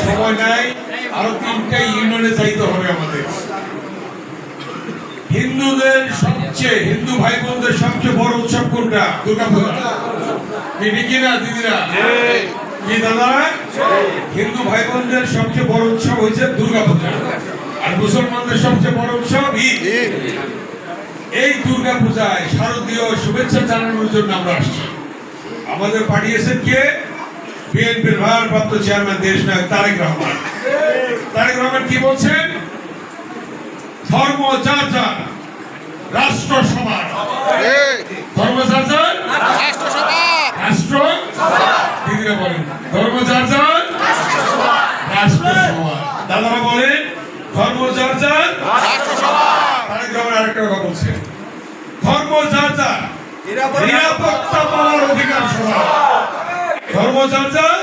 সময় নাই, আরো 3টা ইউনিয়নে যাইতে হবে আমাদের। হিন্দুদের সবচেয়ে, হিন্দু ভাই বোনদের সবচেয়ে বড় উৎসব কোনটা? দুর্গাপূজা। ঠিক না দিদিরা? কি দাদা? হিন্দু ভাই বোনদের সবচেয়ে বড় উৎসব হচ্ছে দুর্গাপূজা, আর মুসলমানদের সবচেয়ে বড় উৎসব ঈদ। এই দুর্গাপূজায় শারদীয় শুভেচ্ছা জানানোর জন্য আমরা আসছি। আমাদের পাঠিয়েছেন কে? বিএনপির ভারপ্রাপ্ত চেয়ারম্যান দেশনায়ক তারেক রহমান। তারেক রহমান কি বলছেন? ধর্ম যার যার, রাষ্ট্র সবার। ধর্ম যার যার, রাষ্ট্র। দিদিরা বলেন ধর্ম যার যার, রাষ্ট্র সবার। দাদারা বলেন ধর্ম যার যার, তারেক রহমান আরেকটা কথা বলছেন, ধর্ম যার যার, নিরাপত্তা পাওয়ার অধিকার সবার। ধর্ম যার যার,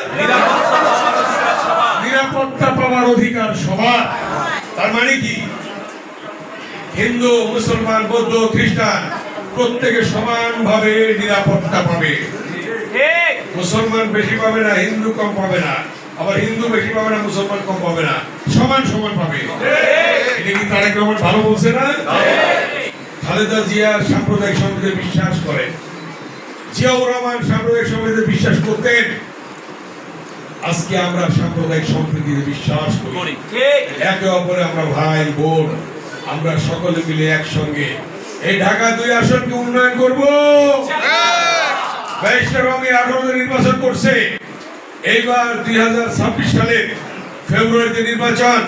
নিরাপত্তা পাওয়ার অধিকার সবার। তার মানে কি? হিন্দু, মুসলমান, বৌদ্ধ, খ্রিস্টান প্রত্যেকে সমানভাবে নিরাপত্তা পাবে। মুসলমান বেশি পাবে না, হিন্দু কম পাবে না, আবার হিন্দু বেশি পাবে না, মুসলমান কম পাবে না, সমান সমান পাবে। এটা কি তারেক রহমান ভালো বলছে না? খালেদা জিয়া সাম্প্রদায়িক সম্প্রীতিতে বিশ্বাস করেন, জিয়াউর রহমান সাম্প্রদায়িক সম্প্রীতিতে বিশ্বাস করতেন। আজকে আমরা সাম্প্রদায়িক সম্প্রীতিতে বিশ্বাস করি, একে অপরে আমরা ভাই বোন, আমরা সকলে মিলে একসঙ্গে এই ঢাকা 2 আসনকে উন্নয়ন করব। ব্যারিস্টার রমি 18 নির্বাচন করছে, এইবার 2026 সালের ফেব্রুয়ারিতে নির্বাচন।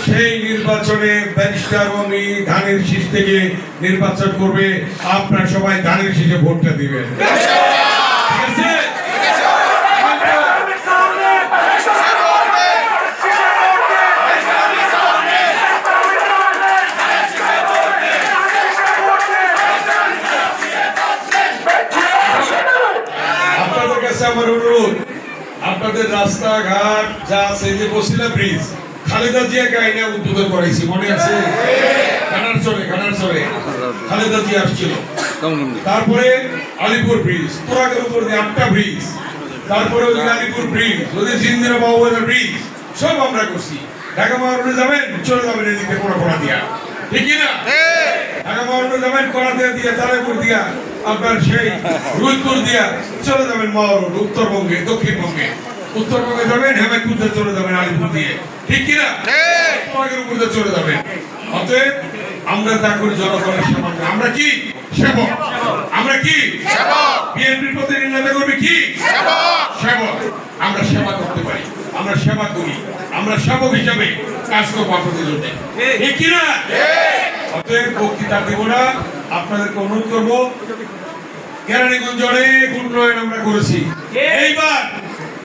সেই নির্বাচনে ব্যারিস্টার রমি ধানের শীষ থেকে নির্বাচন করবে। আপনারা সবাই ধানের শীষে ভোটটা দিবেন, ঠিক আছে? আপনাদের কাছে আমার অনুরোধ, আপনাদের রাস্তাঘাট যা আছে, যে বসিলা ব্রিজ খালেদা জিয়া কাহিনী উদ্বোধন করেছি, মনে আছে? খানারচরে খালেদা জিয়া আসছিল। তারপরে আলিপুর ব্রিজ, তোরাগের উপর দিয়ে 8টা ব্রিজ, তারপরে ওই আলিপুর ব্রিজ, ওদের জিন্দিরা বাবুবাজার ব্রিজ, সব আমরা করছি। ঢাকা মহানগরে যাবেন, চলে যাবেন এদিকে কোনা দিয়া, ঠিক না? ঢাকা মহানগরে যাবেন কোনাতে দিয়া, তারাপুর দিয়া, আপনার সেই রুলপুর দিয়া চলে যাবেন মহারোড উত্তরবঙ্গে, দক্ষিণবঙ্গে। উত্তরবঙ্গে যাবেন হেমায়তপুরে চলে যাবেন আলিপুর দিয়ে, ঠিক কিনা? তোরাগের উপর দিয়ে চলে যাবেন। অতএব আমরা তা করি জনগণের সেবা। আমরা কি সেবক? আমরা কি সেবক? বিএনপির প্রতি নিন্দা করবে কি সেবক? আমরা সেবা করতে পারি, আমরা সেবা করি, আমরা সেবক হিসাবে কাজ করবো আপনাদের জন্য, ঠিক কিনা? অতএব বক্তৃতা দেব না, আপনাদেরকে অনুরোধ করবো, কেরানীগঞ্জে অনেক উন্নয়ন আমরা করেছি। এইবার